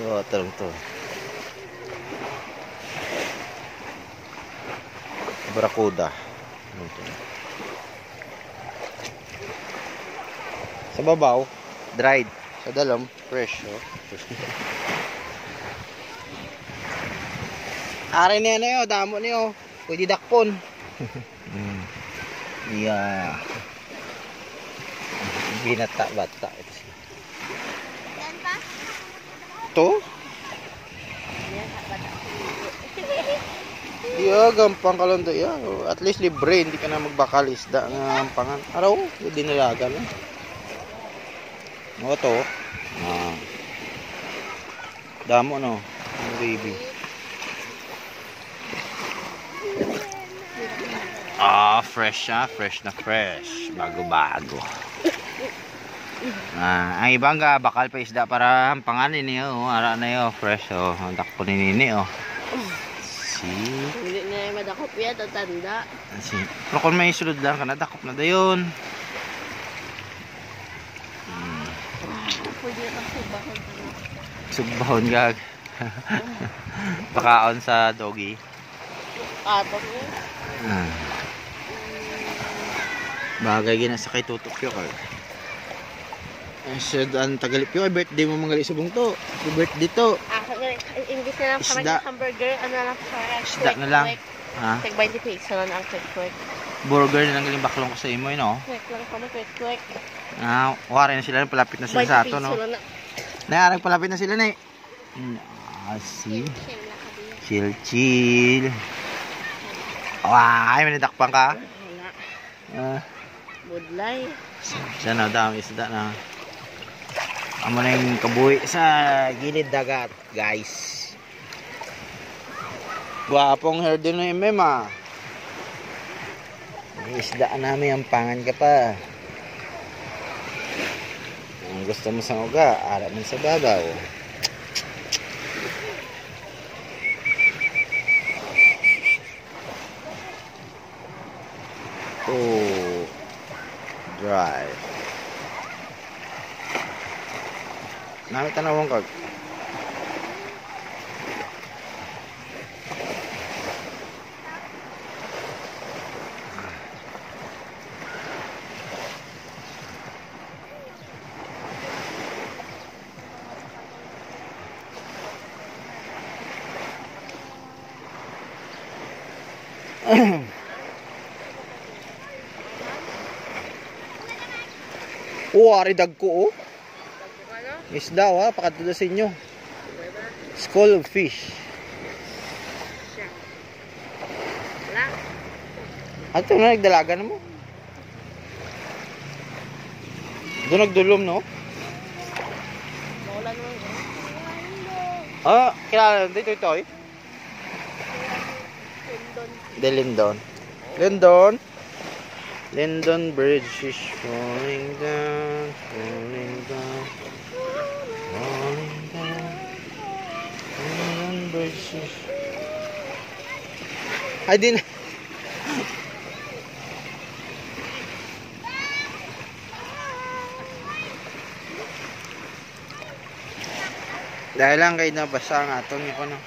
So, tarong to. Barracuda. Sa babaw, dried. Sa dalam, fresh. Oh. Are niya na yun, damo niyo. Pwede dakpon. Yeah. Binata-bata. Ito siya. Yan pa? Ito? Yeah, gampang ka lang doon. Yeah. At least libre, hindi ka na magbakal isda ng gampangan. Araw, dinalaga na. O ito. Damo no, baby. Fresh fresh na fresh. Bago-bago. Ang ibang bakal pa isda para hampangan niyo. Ara na yo, fresh oh. Dakpo ni nini oh. Hindi na madakop yan, tanda. Pero kung may sulod lang ka na, dakop na dayon. Pwede na sugbahon. Sugbahon gag. Pakaon sa doggy. Atong Bagay gina sa kay tutok yo kag. Said ang tagalipyo ay birthday mo mga isubong to. Birthday to. English na lang kami hamburger, ano lang sa isda na lang. Ha? Tag 20 peso lang ang quick. Burger na lang galing baklong ko sa imo no. Quick lang kami quick. Wari na sila, palapit na sila sa ato no. Nayarag palapit na sila na. See. Chill. Ay, manidakpan ka. Budlay. Diyan na, dami isda na. Amo na yung kabuhi sa gilid dagat, guys. Gwapong hair din na yung mema. Isda namin, ang pangan ka pa. Ang gusto mo sa uga, arap mo sa babaw. Oh, dry. Nami tanawang kag. Ari dagko oh. Isda pakadto sa inyo. School of fish. Wala. Ato na nagdalaga na mo. Doon nagdulom no? Maulan mo. Kilala dito ito eh. Lindon Bridge is falling down. Lindon Bridge is... Ay din. Dahil lang kayo nabasa ang atong yun ko na.